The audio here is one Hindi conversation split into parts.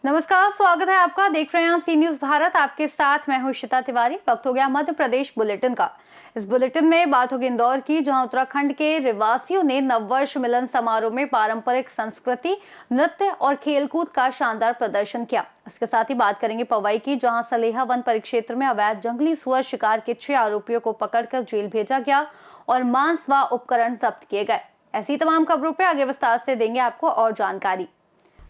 नमस्कार, स्वागत है आपका। देख रहे हैं आप सी न्यूज भारत। आपके साथ मैं हूं श्वेता तिवारी। वक्त हो गया मध्य प्रदेश बुलेटिन का। इस बुलेटिन में बात होगी इंदौर की, जहां उत्तराखंड के रिवासियों ने नववर्ष मिलन समारोह में पारंपरिक संस्कृति, नृत्य और खेलकूद का शानदार प्रदर्शन किया। इसके साथ ही बात करेंगे पवई की, जहां सलेहा वन परिक्षेत्र में अवैध जंगली सुअर शिकार के 6 आरोपियों को पकड़कर जेल भेजा गया और मांस व उपकरण जब्त किए गए। ऐसी तमाम खबरों पर आगे विस्तार से देंगे आपको और जानकारी।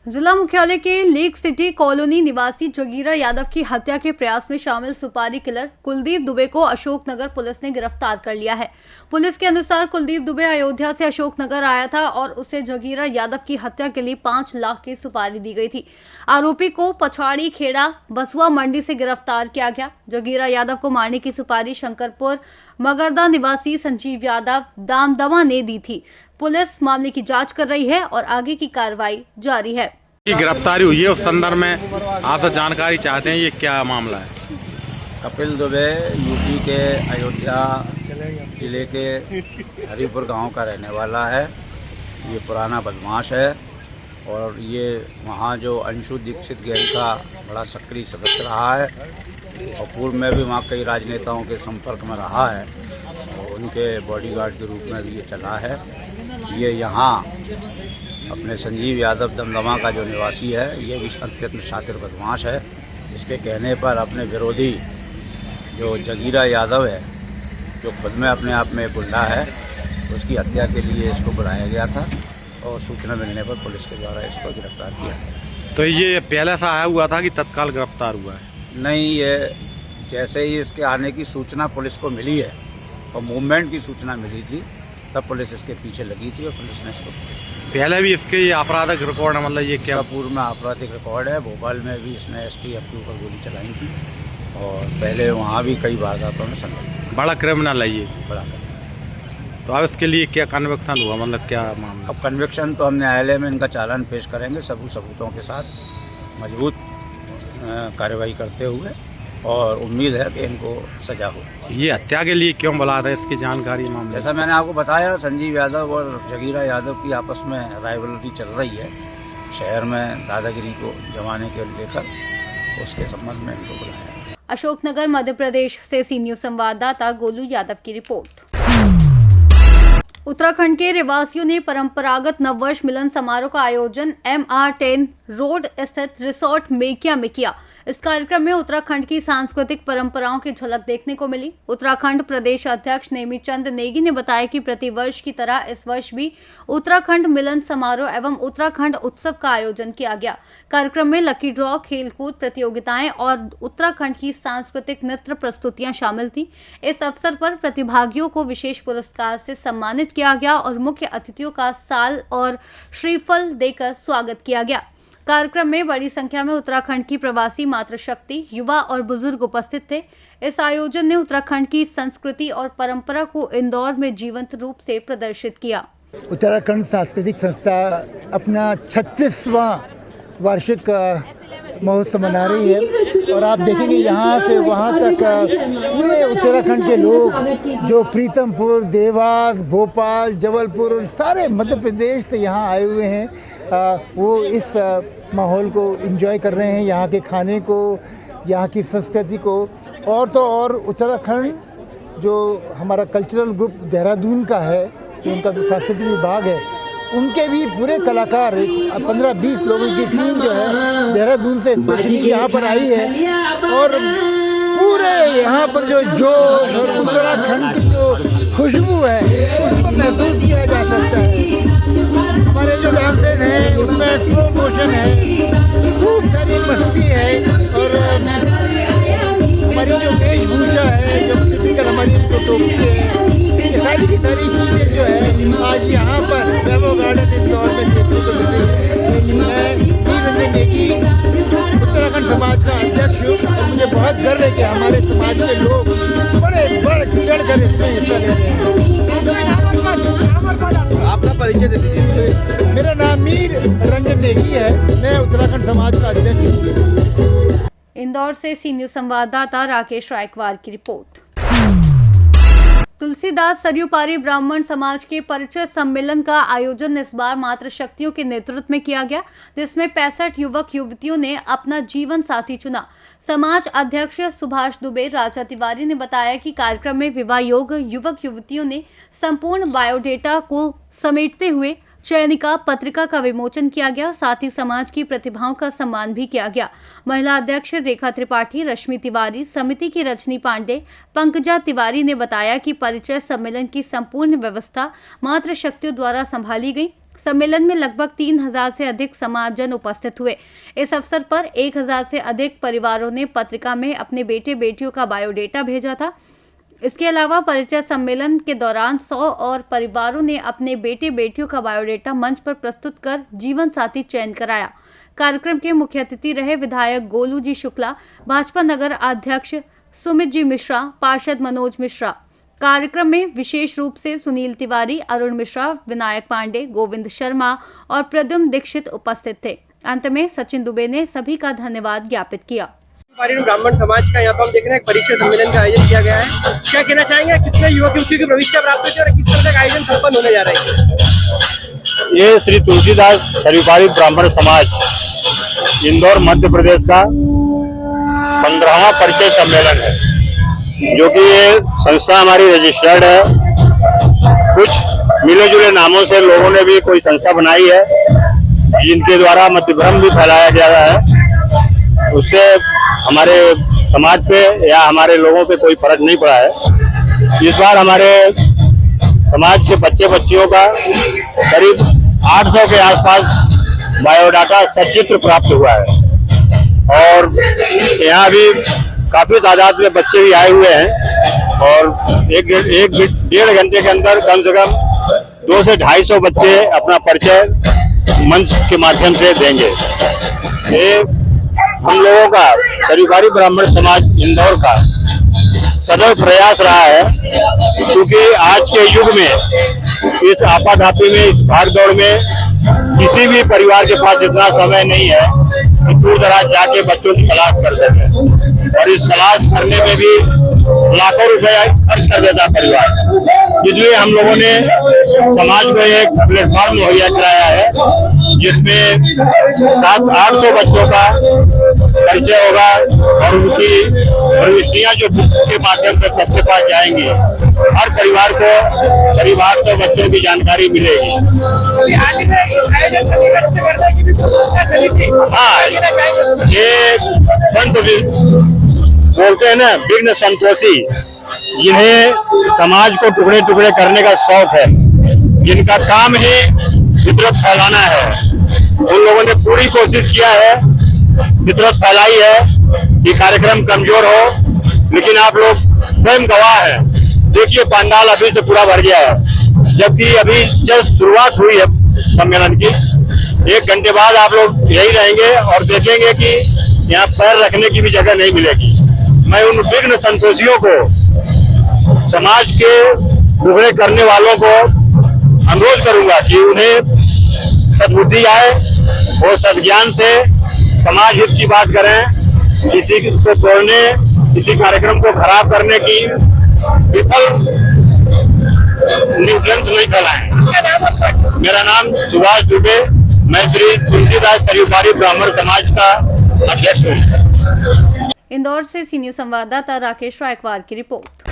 जिला मुख्यालय के लेक सिटी कॉलोनी निवासी जगीरा यादव की हत्या के प्रयास में शामिल सुपारी किलर कुलदीप दुबे को अशोकनगर पुलिस ने गिरफ्तार कर लिया है। पुलिस के अनुसार कुलदीप दुबे अयोध्या से अशोकनगर आया था और उसे जगीरा यादव की हत्या के लिए 5 लाख की सुपारी दी गई थी। आरोपी को पछाड़ी खेड़ा बसुआ मंडी से गिरफ्तार किया गया। जगीरा यादव को मारने की सुपारी शंकरपुर मगरदा निवासी संजीव यादव दामदमा ने दी थी। पुलिस मामले की जांच कर रही है और आगे की कार्रवाई जारी है। की गिरफ्तारी हुई है, उस संदर्भ में आपसे जानकारी चाहते हैं, ये क्या मामला है? कपिल दुबे यूपी के अयोध्या जिले के हरिपुर गांव का रहने वाला है। ये पुराना बदमाश है और ये वहाँ जो अंशु दीक्षित गैंग का बड़ा सक्रिय सदस्य रहा है और पूर्व में भी वहाँ कई राजनेताओं के संपर्क में रहा है और उनके बॉडीगार्ड के रूप में भी ये चला है। ये यहाँ अपने संजीव यादव दमदमा का जो निवासी है, ये भी अत्यंत शातिर बदमाश है। इसके कहने पर अपने विरोधी जो जगीरा यादव है, जो खुद में अपने आप में गुंडा है, उसकी हत्या के लिए इसको बुलाया गया था और सूचना मिलने पर पुलिस के द्वारा इसको गिरफ्तार किया गया। तो ये पहले से आया हुआ था कि तत्काल गिरफ्तार हुआ है? नहीं, ये जैसे ही इसके आने की सूचना पुलिस को मिली है और मूवमेंट की सूचना मिली थी, तब पुलिस इसके पीछे लगी थी और पुलिस ने इसको पहले भी इसके ये आपराधिक रिकॉर्ड है, मतलब ये क्या पूर्व में आपराधिक रिकॉर्ड है। भोपाल में भी इसने STF के ऊपर गोली चलाई थी और पहले वहाँ भी कई वारदातों में संलग्न। बड़ा क्रिमिनल है ये, बड़ा। तो अब इसके लिए क्या कन्विक्शन हुआ, मतलब क्या मामला? अब कन्विक्शन तो हम न्यायालय में इनका चालान पेश करेंगे सबूतों के साथ, मजबूत कार्रवाई करते हुए, और उम्मीद है कि इनको सजा हो। ये हत्या के लिए क्यों बुला रहे, इसकी जानकारी मामले? जैसा मैंने आपको बताया, संजीव यादव और जगीरा यादव की आपस में राइवलरी चल रही है शहर में, दादागिरी को जमाने के लेकर, उसके संबंध में इनको बुलाया। अशोकनगर मध्य प्रदेश से सी न्यूज संवाददाता गोलू यादव की रिपोर्ट। उत्तराखंड के रिवासियों ने परंपरागत नववर्ष मिलन समारोह का आयोजन MR10 रोड स्थित रिसोर्ट मेकिया में किया। इस कार्यक्रम में उत्तराखंड की सांस्कृतिक परंपराओं की झलक देखने को मिली। उत्तराखंड प्रदेश अध्यक्ष नेमीचंद नेगी ने बताया कि प्रतिवर्ष की तरह इस वर्ष भी उत्तराखंड मिलन समारोह एवं उत्तराखंड उत्सव का आयोजन किया गया। कार्यक्रम में लकी ड्रॉ, खेलकूद प्रतियोगिताएं और उत्तराखंड की सांस्कृतिक नृत्य प्रस्तुतियां शामिल थी। इस अवसर पर प्रतिभागियों को विशेष पुरस्कार से सम्मानित किया गया और मुख्य अतिथियों का साल और श्रीफल देकर स्वागत किया गया। कार्यक्रम में बड़ी संख्या में उत्तराखंड की प्रवासी मातृशक्ति, युवा और बुजुर्ग उपस्थित थे। इस आयोजन ने उत्तराखंड की संस्कृति और परंपरा को इंदौर में जीवंत रूप से प्रदर्शित किया। उत्तराखंड सांस्कृतिक संस्था अपना 36वां वार्षिक महोत्सव मना रही है और आप देखेंगे यहाँ से वहाँ तक पूरे उत्तराखंड के लोग जो प्रीतमपुर, देवास, भोपाल, जबलपुर, सारे मध्य प्रदेश से यहाँ आए हुए हैं, वो इस माहौल को एंजॉय कर रहे हैं, यहाँ के खाने को, यहाँ की संस्कृति को। और तो और उत्तराखंड जो हमारा कल्चरल ग्रुप देहरादून का है, जो उनका सांस्कृतिक विभाग है, उनके भी पूरे कलाकार 15-20 लोगों की टीम जो है देहरादून से स्पेशली यहाँ पर आई है और पूरे यहाँ पर जो जोश और उत्तराखंड की जो खुशबू है उसको महसूस किया जा सकता है। हमारे जो डांसेस हैं उसमें स्लो मोशन है, खूब सारी मस्ती है और हमारी जो वेशभूषा है, जो टिपिकल हमारी जो टोपी है, ये सारी की सारी चीज़ें जो है आज यहाँ पर वैभव गार्डन इंदौर में देखने को मिल रही है। मैं निरंजन नेगी उत्तराखंड समाज का अध्यक्ष हूँ और मुझे बहुत गर्व है कि हमारे समाज के लोग बड़े बढ़ चढ़ कर इसमें हिस्सा ले रहे हैं। आपका परिचय दे दीजिए। मेरा नाम मीर रंजन नेगी है, मैं उत्तराखंड समाज का अध्यक्ष हूँ। इंदौर से सी न्यूज संवाददाता राकेश रायकवार की रिपोर्ट। तुलसीदास सरयूपारी ब्राह्मण समाज के परिचय सम्मेलन का आयोजन इस बार मातृशक्तियों के नेतृत्व में किया गया, जिसमें 65 युवक युवतियों ने अपना जीवन साथी चुना। समाज अध्यक्ष सुभाष दुबे राजा तिवारी ने बताया कि कार्यक्रम में विवाह योग्य युवक युवतियों ने संपूर्ण बायोडेटा को समेटते हुए चयनिका पत्रिका का विमोचन किया गया। साथ ही समाज की प्रतिभाओं का सम्मान भी किया गया। महिला अध्यक्ष रेखा त्रिपाठी, रश्मि तिवारी, समिति की रजनी पांडे, पंकजा तिवारी ने बताया कि परिचय सम्मेलन की संपूर्ण व्यवस्था मातृशक्तियों द्वारा संभाली गई। सम्मेलन में लगभग 3000 से अधिक समाजजन उपस्थित हुए। इस अवसर पर 1000 से अधिक परिवारों ने पत्रिका में अपने बेटे बेटियों का बायोडेटा भेजा था। इसके अलावा परिचय सम्मेलन के दौरान 100 और परिवारों ने अपने बेटे बेटियों का बायोडेटा मंच पर प्रस्तुत कर जीवन साथी चयन कराया। कार्यक्रम के मुख्य अतिथि रहे विधायक गोलू जी शुक्ला, भाजपा नगर अध्यक्ष सुमित जी मिश्रा, पार्षद मनोज मिश्रा। कार्यक्रम में विशेष रूप से सुनील तिवारी, अरुण मिश्रा, विनायक पांडे, गोविंद शर्मा और प्रद्युम्न दीक्षित उपस्थित थे। अंत में सचिन दुबे ने सभी का धन्यवाद ज्ञापित किया। ब्राह्मण समाज का यहाँ पर हम देख रहे हैं परिचय सम्मेलन का आयोजन किया गया है। क्या कहना चाहेंगे, कितने युवक युवतियों की प्रविष्टियां प्राप्त हुई और किस तरह का आयोजन संपन्न होने जा रहा है? ये श्री तुलसीदास सरयूपारी ब्राह्मण समाज इंदौर मध्य प्रदेश का 15वां परिचय सम्मेलन है, जो कि ये संस्था हमारी रजिस्टर्ड है। कुछ मिले जुले नामों से लोगों ने भी कोई संस्था बनाई है, जिनके द्वारा मतभ्रम भी फैलाया जा रहा है। उससे हमारे समाज पे या हमारे लोगों पे कोई फर्क नहीं पड़ा है। इस बार हमारे समाज के बच्चे बच्चियों का करीब 800 के आसपास बायोडाटा सचित्र प्राप्त हुआ है और यहाँ भी काफी तादाद में बच्चे भी आए हुए हैं और एक डेढ़ घंटे के अंदर कम से कम 200 से 250 बच्चे अपना परिचय मंच के माध्यम से देंगे। ये हम लोगों का सरयूपारी ब्राह्मण समाज इंदौर का सदैव प्रयास रहा है, क्योंकि आज के युग में इस आपाधापी में, इस भागदौड़ में किसी भी परिवार के पास इतना समय नहीं है कि दूर दराज जाके बच्चों की तलाश कर सके, और इस तलाश करने में भी लाखों रुपए खर्च कर देता परिवार। इसलिए हम लोगों ने समाज को एक प्लेटफॉर्म मुहैया कराया है, जिसमें 700-800 बच्चों का परिचय होगा और उनकी प्रविष्टियां जो बुक के माध्यम से सबके पास जाएंगी। हर परिवार को करीब 800 बच्चों की जानकारी मिलेगी। हाँ, ये संत बोलते हैं ना, विघ्न संतोषी, जिन्हें समाज को टुकड़े टुकड़े करने का शौक है, जिनका काम ही फितरत फैलाना है, उन लोगों ने पूरी कोशिश किया है, फितरत फैलाई है कि कार्यक्रम कमजोर हो, लेकिन आप लोग स्वयं गवाह हैं। देखिए, पंडाल अभी से पूरा भर गया है, जबकि अभी जस्ट शुरुआत हुई है सम्मेलन की। 1 घंटे बाद आप लोग यही रहेंगे और देखेंगे कि यहाँ पैर रखने की भी जगह नहीं मिलेगी। मैं उन विघ्न संतोषियों को, समाज के टुकड़े करने वालों को अनुरोध करूंगा कि उन्हें सद्बुद्धि आए, वो सद्ज्ञान से समाज हित की बात करें, किसी को तोड़ने, किसी कार्यक्रम को खराब करने की विफल न्यूट्रंस नहीं फैलाएं। मेरा नाम सुभाष दुबे, मैं श्री तुलसीदास सरयूपारी ब्राह्मण समाज का अध्यक्ष हूँ। इंदौर से सी न्यूज संवाददाता राकेश रायकवार की रिपोर्ट।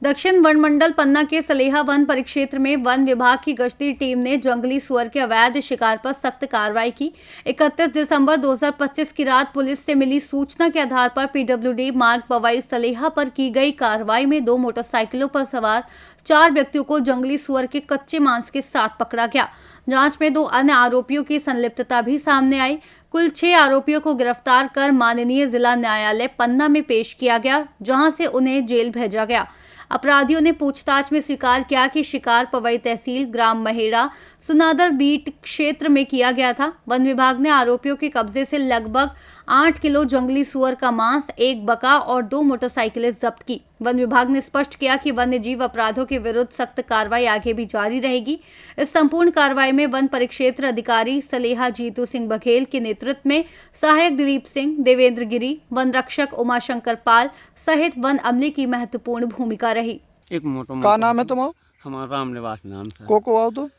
दक्षिण वन मंडल पन्ना के सलेहा वन परिक्षेत्र में वन विभाग की गश्ती टीम ने जंगली सुअर के अवैध शिकार पर सख्त कार्रवाई की। 31 दिसंबर 2025 की रात पुलिस से मिली सूचना के आधार पर पीडब्ल्यूडी मार्ग पवई सलेहा पर की गई कार्रवाई में 2 मोटरसाइकिलों पर सवार 4 व्यक्तियों को जंगली सुअर के कच्चे मांस के साथ पकड़ा गया। जांच में 2 अन्य आरोपियों की संलिप्तता भी सामने आई। कुल 6 आरोपियों को गिरफ्तार कर माननीय जिला न्यायालय पन्ना में पेश किया गया, जहां से उन्हें जेल भेजा गया। अपराधियों ने पूछताछ में स्वीकार किया कि शिकार पवई तहसील ग्राम महेड़ा सुनादर बीट क्षेत्र में किया गया था। वन विभाग ने आरोपियों के कब्जे से लगभग 8 किलो जंगली सुअर का मांस, 1 बका और 2 मोटरसाइकिलें जब्त की। वन विभाग ने स्पष्ट किया कि वन्य जीव अपराधों के विरुद्ध सख्त कार्रवाई आगे भी जारी रहेगी। इस संपूर्ण कार्रवाई में वन परिक्षेत्र अधिकारी सलेहा जीतू सिंह बघेल के नेतृत्व में सहायक दिलीप सिंह, देवेंद्र गिरी, वन रक्षक उमाशंकर पाल सहित वन अमले की महत्वपूर्ण भूमिका रही। एक मोटो का नाम है तुम्हारा? हमारा राम निवास नाम था। को आओ तो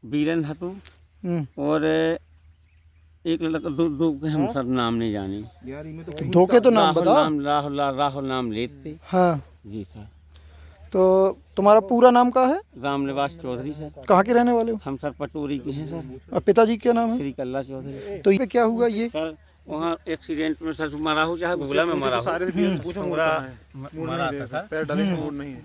बीरेन हतु और एक लड़का दो हम सब नाम नहीं जाने। धोखे तो नाम बताओ। राहुल नाम लेते। हाँ जी सर। तो तुम्हारा पूरा नाम क्या है? राम निवास चौधरी सर। कहाँ के रहने वाले हो? हम सर पटोरी के हैं सर। और पिताजी क्या नाम है? श्री कल्ला चौधरी। तो ये क्या हुआ ये? सर वहाँ एक्सीडेंट में सर मरा हो, चाहे भूला में मरा हो, मरा था सर।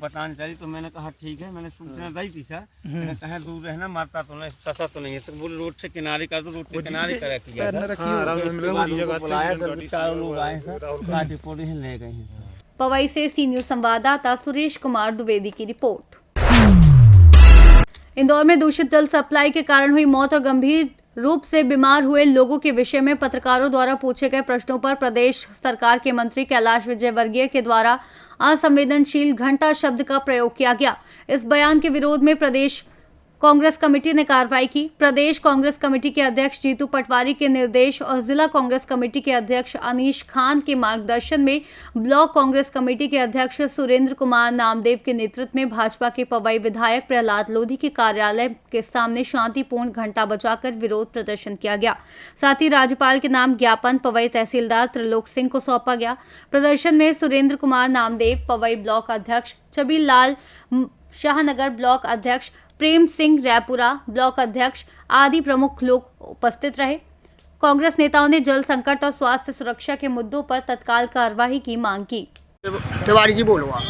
पता नहीं चली तो मैंने कहा ठीक है, मैंने सूचना दी थी सर। मैंने कहा दूर रहना, मारता तो नहीं, ससा तो नहीं है सर। बोले रोड से किनारे कर दो, रोड के किनारे करा किया सर। बुलाया सर, 4 लोग आए सर, गाड़ी पोड़ी ले गए हैं सर। पवई से सी न्यूज संवाददाता सुरेश कुमार द्विवेदी की रिपोर्ट। इंदौर में दूषित जल सप्लाई के कारण हुई मौत और गंभीर रूप से बीमार हुए लोगों के विषय में पत्रकारों द्वारा पूछे गए प्रश्नों पर प्रदेश सरकार के मंत्री कैलाश विजयवर्गीय के द्वारा असंवेदनशील घंटा शब्द का प्रयोग किया गया। इस बयान के विरोध में प्रदेश कांग्रेस कमेटी ने कार्रवाई की। प्रदेश कांग्रेस कमेटी के अध्यक्ष जीतू पटवारी के निर्देश और जिला कांग्रेस कमेटी के अध्यक्ष अनीश खान के मार्गदर्शन में ब्लॉक कांग्रेस कमेटी के अध्यक्ष सुरेंद्र कुमार नामदेव के नेतृत्व में भाजपा के पवई विधायक प्रहलाद लोधी के कार्यालय के सामने शांतिपूर्ण घंटा बजाकर विरोध प्रदर्शन किया गया। साथ ही राज्यपाल के नाम ज्ञापन पवई तहसीलदार त्रिलोक सिंह को सौंपा गया। प्रदर्शन में सुरेंद्र कुमार नामदेव, पवई ब्लॉक अध्यक्ष छबील लाल, शाहनगर ब्लॉक अध्यक्ष प्रेम सिंह, रायपुरा ब्लॉक अध्यक्ष आदि प्रमुख लोग उपस्थित रहे। कांग्रेस नेताओं ने जल संकट और स्वास्थ्य सुरक्षा के मुद्दों पर तत्काल कार्रवाई की मांग की। तिवारी जी बोलो आप।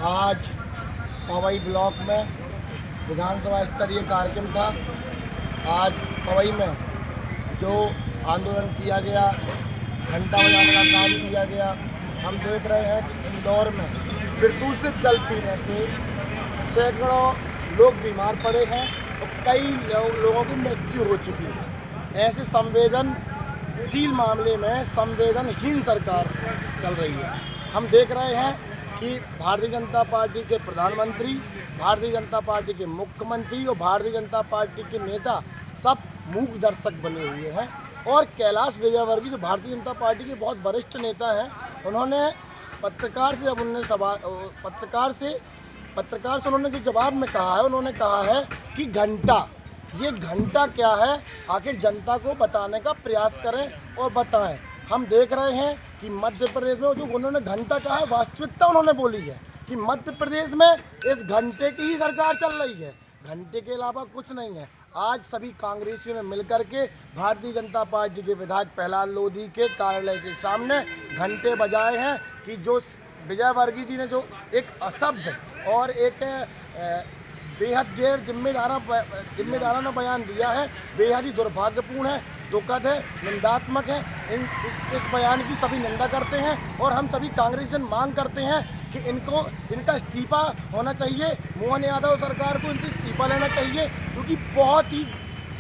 आज पवई ब्लॉक में विधानसभा स्तरीय कार्यक्रम था। आज पवई में जो आंदोलन किया गया, घंटा बजाने का काम किया गया, हम देख रहे हैं कि इंदौर में प्रदूषित जल पीने से सैकड़ों लोग बीमार पड़े हैं और कई लोगों की मृत्यु हो चुकी है। ऐसे संवेदनशील मामले में संवेदनहीन सरकार चल रही है। हम देख रहे हैं कि भारतीय जनता पार्टी के प्रधानमंत्री, भारतीय जनता पार्टी के मुख्यमंत्री और भारतीय जनता पार्टी के नेता सब मूक दर्शक बने हुए हैं। और कैलाश विजयवर्गीय जो भारतीय जनता पार्टी के बहुत वरिष्ठ नेता हैं, उन्होंने पत्रकार से उन्होंने जो जवाब में कहा है, उन्होंने कहा है कि ये घंटा क्या है, आखिर जनता को बताने का प्रयास करें और बताएं। हम देख रहे हैं कि मध्य प्रदेश में जो उन्होंने घंटा कहा है, वास्तविकता उन्होंने बोली है कि मध्य प्रदेश में इस घंटे की ही सरकार चल रही है, घंटे के अलावा कुछ नहीं है। आज सभी कांग्रेसियों ने मिलकर के भारतीय जनता पार्टी के विधायक प्रहलाद लोधी के कार्यालय के सामने घंटे बजाए हैं कि जो विजयवर्गीय जी ने जो एक असभ्य और एक बेहद गैर जिम्मेदाराना बयान दिया है, बेहद ही दुर्भाग्यपूर्ण है, दुखद है, निंदात्मक है। इस बयान की सभी निंदा करते हैं और हम सभी कांग्रेसियन मांग करते हैं कि इनका इस्तीफा होना चाहिए। मोहन यादव सरकार को इनसे इस्तीफा लेना चाहिए क्योंकि बहुत ही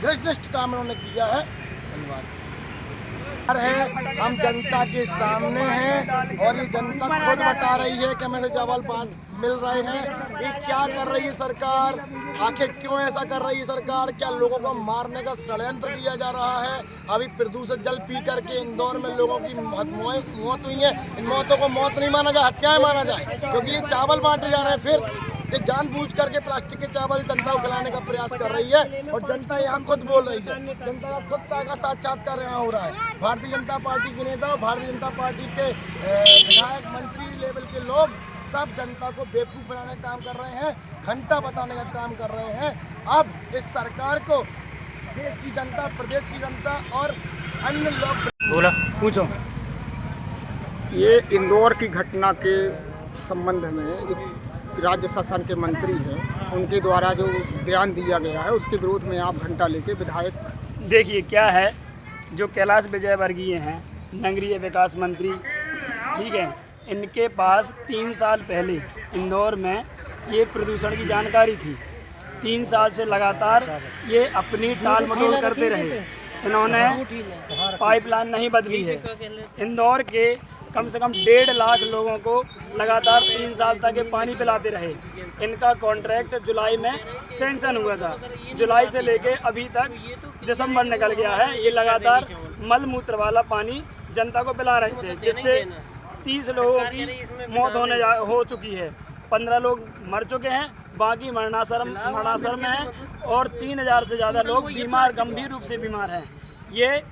घृणित काम उन्होंने किया है। धन्यवाद। हम जनता के सामने हैं और ये जनता खुद बता रही है कि हमें से जवाब मिल रहे हैं। ये क्या कर रही है सरकार, आखिर क्यों ऐसा कर रही है सरकार? क्या लोगों को मारने का षड्यंत्र किया जा रहा है? अभी प्रदूषित जल पी करके इंदौर में लोगों की मौत हुई है। इन मौतों को मौत नहीं माना जाए, हत्याएं माना जाए, क्योंकि ये चावल बांटे जा रहे हैं। फिर ये जानबूझ करके प्लास्टिक के चावल जनता को खिलाने का प्रयास कर रही है और जनता यहाँ खुद बोल रही है। जनता का खुद का साक्षात्कार यहाँ हो रहा है। भारतीय जनता पार्टी के नेता और भारतीय जनता पार्टी के विधायक, मंत्री लेवल के लोग सब जनता को बेवकूफ़ बनाने का काम कर रहे हैं, घंटा बताने का काम कर रहे हैं। अब इस सरकार को देश की जनता, प्रदेश की जनता और अन्य लोग बोला पूछो। ये इंदौर की घटना के संबंध में एक राज्य शासन के मंत्री हैं, उनके द्वारा जो बयान दिया गया है उसके विरोध में आप घंटा लेके विधायक। देखिए क्या है, जो कैलाश विजयवर्गीय हैं, नगरीय विकास मंत्री, ठीक है, इनके पास 3 साल पहले इंदौर में ये प्रदूषण की जानकारी थी। 3 साल से लगातार ये अपनी टाल मटोल करते रहे इन्होंने पाइपलाइन नहीं बदली है। इंदौर के कम से कम 1.5 लाख लोगों को लगातार 3 साल तक ये पानी पिलाते रहे। इनका कॉन्ट्रैक्ट जुलाई में सेंक्शन हुआ था। जुलाई से लेके अभी तक दिसंबर निकल गया है। ये लगातार मल मूत्र वाला पानी जनता को पिला रहे थे, जिससे 30 लोगों की मौत हो चुकी है। 15 लोग मर चुके हैं, बाकी मरणासर में हैं और 3000 से ज़्यादा लोग बीमार, गंभीर रूप से बीमार हैं। ये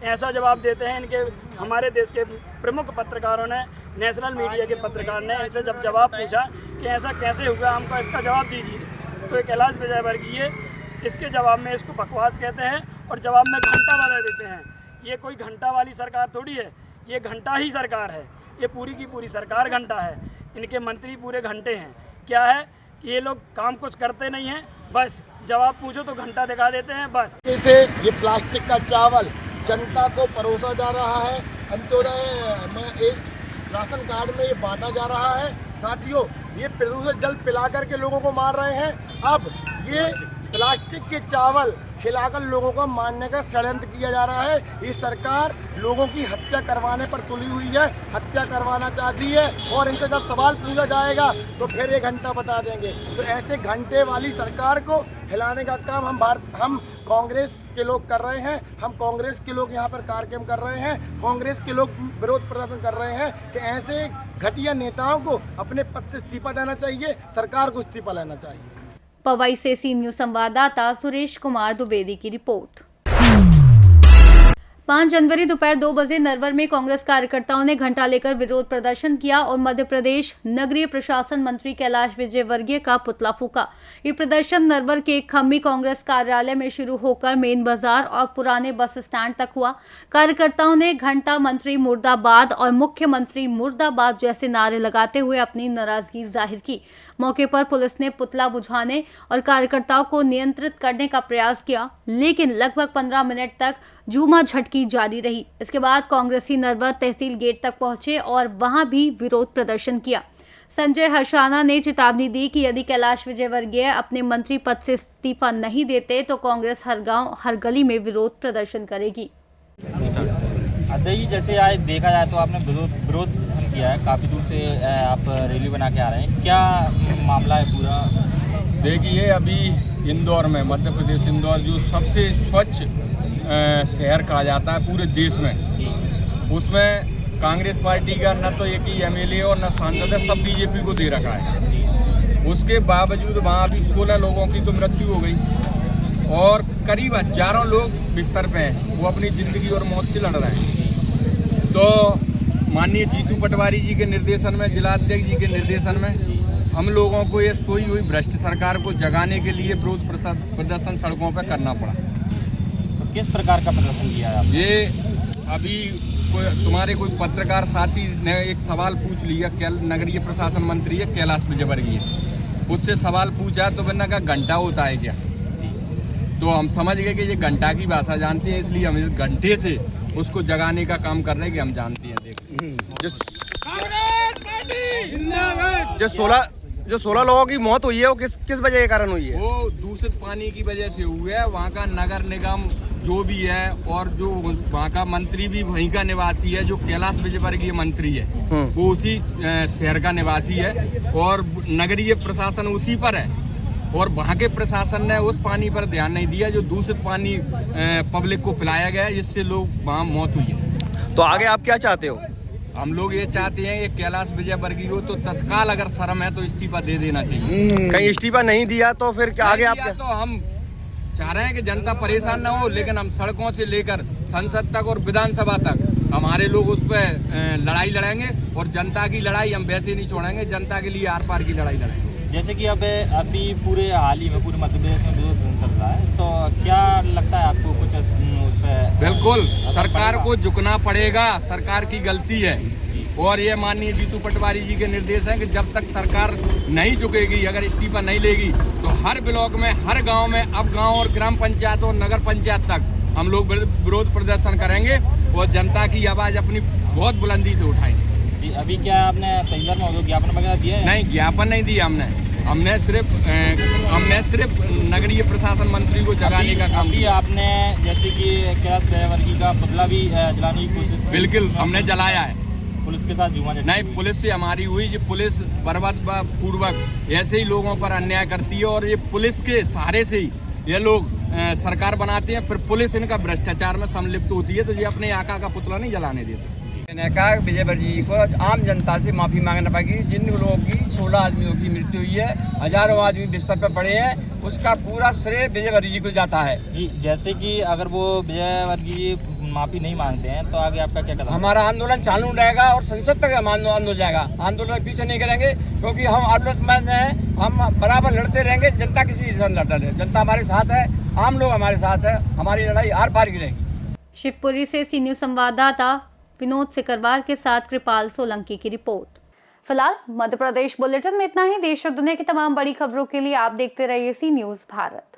ऐसा जवाब देते हैं इनके हमारे देश के प्रमुख पत्रकारों ने, नेशनल मीडिया के पत्रकार ने इनसे जब जवाब पूछा कि ऐसा कैसे हुआ, हमको इसका जवाब दीजिए, तो ये कैलाश विजयवर्गीय इसके जवाब में इसको बकवास कहते हैं और जवाब में घंटा बजा देते हैं। ये कोई घंटा वाली सरकार थोड़ी है, ये घंटा ही सरकार है। ये पूरी की पूरी सरकार घंटा है। इनके मंत्री पूरे घंटे हैं। क्या है कि ये लोग काम कुछ करते नहीं हैं, बस जवाब पूछो तो घंटा दिखा देते हैं बस। जैसे ये प्लास्टिक का चावल जनता को परोसा जा रहा है, अंत्योदय में एक राशन कार्ड में ये बांटा जा रहा है। साथियों, ये प्रदूषित जल पिला करके लोगों को मार रहे हैं। अब ये प्लास्टिक के चावल खिलाकर लोगों को मारने का षड्यंत्र किया जा रहा है। ये सरकार लोगों की हत्या करवाने पर तुली हुई है, हत्या करवाना चाहती है और इनसे जब सवाल पूछा जाएगा तो फिर 1 घंटा बता देंगे। तो ऐसे घंटे वाली सरकार को हिलाने का काम हम कांग्रेस के लोग कर रहे हैं। हम कांग्रेस के लोग यहाँ पर कार्यक्रम कर रहे हैं। कांग्रेस के लोग विरोध प्रदर्शन कर रहे हैं कि ऐसे घटिया नेताओं को अपने पद से इस्तीफा देना चाहिए, सरकार को इस्तीफा लेना चाहिए। पवई से सी न्यूज संवाददाता सुरेश कुमार द्विवेदी की रिपोर्ट। 5 जनवरी दोपहर 2 बजे नरवर में कांग्रेस कार्यकर्ताओं ने घंटा लेकर विरोध प्रदर्शन किया और मध्य प्रदेश नगरीय प्रशासन मंत्री कैलाश विजयवर्गीय का पुतला फूका। ये प्रदर्शन नरवर के खम्मी कांग्रेस कार्यालय में शुरू होकर मेन बाजार और पुराने बस स्टैंड तक हुआ। कार्यकर्ताओं ने घंटा मंत्री मुर्दाबाद और मुख्यमंत्री मुर्दाबाद जैसे नारे लगाते हुए अपनी नाराजगी जाहिर की। मौके पर पुलिस ने पुतला बुझाने और कार्यकर्ताओं को नियंत्रित करने का प्रयास किया, लेकिन लगभग 15 मिनट तक जूमा झटकी जारी रही। इसके बाद कांग्रेसी नरवर तहसील गेट तक पहुंचे और वहां भी विरोध प्रदर्शन किया। संजय हर्षाना ने चेतावनी दी कि यदि कैलाश विजयवर्गीय अपने मंत्री पद से इस्तीफा नहीं देते तो कांग्रेस हर गांव हर गली में विरोध प्रदर्शन करेगी। अध्यक्ष जी, जैसे आज देखा जाए तो आपने विरोध किया है, काफ़ी दूर से आप रैली बना के आ रहे हैं, क्या मामला है पूरा? देखिए, अभी इंदौर में, मध्य प्रदेश इंदौर जो सबसे स्वच्छ शहर कहा जाता है पूरे देश में, उसमें कांग्रेस पार्टी का न तो एक ही एमएलए और न सांसद है, सब बीजेपी को दे रखा है। उसके बावजूद वहाँ अभी 16 लोगों की तो मृत्यु हो गई और करीब हजारों लोग बिस्तर पे हैं, वो अपनी ज़िंदगी और मौत से लड़ रहे हैं। तो माननीय जीतू पटवारी जी के निर्देशन में, जिलाध्यक्ष जी के निर्देशन में हम लोगों को ये सोई हुई भ्रष्ट सरकार को जगाने के लिए विरोध प्रदर्शन सड़कों पर करना पड़ा। तो किस प्रकार का प्रदर्शन किया है आपने? ये अभी तुम्हारे कोई पत्रकार साथी ने एक सवाल पूछ लिया, नगरीय प्रशासन मंत्री है कैलाश विजयवर्गीय, उससे सवाल पूछा तो मैंने कहा घंटा होता है क्या? तो हम समझ गए कि ये घंटा की भाषा जानते हैं, इसलिए हम इस घंटे से उसको जगाने का काम कर रहे हैं कि हम जानते हैं। जो 16 लोगों की मौत हुई है वो किस वजह के कारण हुई है? वो दूषित पानी की वजह से हुई है। वहाँ का नगर निगम जो भी है और जो वहाँ का मंत्री भी वहीं का निवासी है, जो कैलाश विजयवर्गीय मंत्री है वो उसी शहर का निवासी है और नगरीय प्रशासन उसी पर है और वहाँ के प्रशासन ने उस पानी पर ध्यान नहीं दिया जो दूषित पानी पब्लिक को पिलाया गया, जिससे लोग वहाँ मौत हुई है। तो आगे आप क्या चाहते हो? हम लोग ये चाहते हैं कि कैलाश विजयवर्गीय को तो तत्काल अगर शर्म है तो इस्तीफा दे देना चाहिए। कहीं इस्तीफा नहीं दिया तो फिर क्या आगे आप क्या? तो हम चाह रहे हैं कि जनता परेशान ना हो, लेकिन हम सड़कों से लेकर संसद तक और विधानसभा तक हमारे लोग उस पर लड़ाई लड़ेंगे और जनता की लड़ाई हम वैसे नहीं छोड़ेंगे, जनता के लिए आर पार की लड़ाई लड़ेंगे। जैसे कि अब अभी पूरे हाल ही में पूरे मध्य प्रदेश में विरोध चल रहा है, तो क्या लगता है आपको कुछ उस पर? बिल्कुल, सरकार को झुकना पड़ेगा, सरकार की गलती है और ये माननीय जीतू पटवारी जी के निर्देश हैं कि जब तक सरकार नहीं झुकेगी, अगर इस्तीफा नहीं लेगी तो हर ब्लॉक में, हर गांव में, अब गांव और ग्राम पंचायत और नगर पंचायत तक हम लोग विरोध प्रदर्शन करेंगे और जनता की आवाज़ अपनी बहुत बुलंदी से उठाएंगे। अभी क्या आपने तहसीलदार महोदय को ज्ञापन वगैरह दिया है? नहीं, ज्ञापन नहीं दिया हमने। हमने सिर्फ नगरीय प्रशासन मंत्री को जगाने का काम किया। आपने जैसे कि कैलाश विजयवर्गीय का पुतला भी जलाने की कोशिश की। बिल्कुल हमने जलाया है। पुलिस के साथ जुआ नहीं, पुलिस से हमारी हुई। ये पुलिस बर्बाद पूर्वक ऐसे ही लोगों पर अन्याय करती है और ये पुलिस के सहारे से ही ये लोग सरकार बनाते हैं, फिर पुलिस इनका भ्रष्टाचार में सम्मिलित होती है, तो ये अपने आका का पुतला नहीं जलाने देते। मैंने कहा विजयवर्गीय जी को आम जनता से माफी मांगना पड़ेगी। जिन लोगों की 16 आदमियों की मृत्यु हुई है, हजारों आदमी बिस्तर पर पड़े हैं, उसका पूरा श्रेय विजयवर्गीय जी को जाता है। जी, जैसे कि अगर वो विजयवर्गीय माफी नहीं मांगते हैं तो आगे आपका क्या कदम? हमारा आंदोलन चालू रहेगा और संसद तक आंदोलन जाएगा। आंदोलन पीछे नहीं करेंगे क्योंकि हम आंदोलन हैं, हम बराबर लड़ते रहेंगे। जनता किसी से लड़ता रहे, जनता हमारे साथ है, आम लोग हमारे साथ है। हमारी लड़ाई आर पार की रहेगी। शिवपुरी से सी न्यूज संवाददाता विनोद सिकरवार के साथ कृपाल सोलंकी की रिपोर्ट। फिलहाल मध्य प्रदेश बुलेटिन में इतना ही। देश और दुनिया की तमाम बड़ी खबरों के लिए आप देखते रहिए सी न्यूज भारत।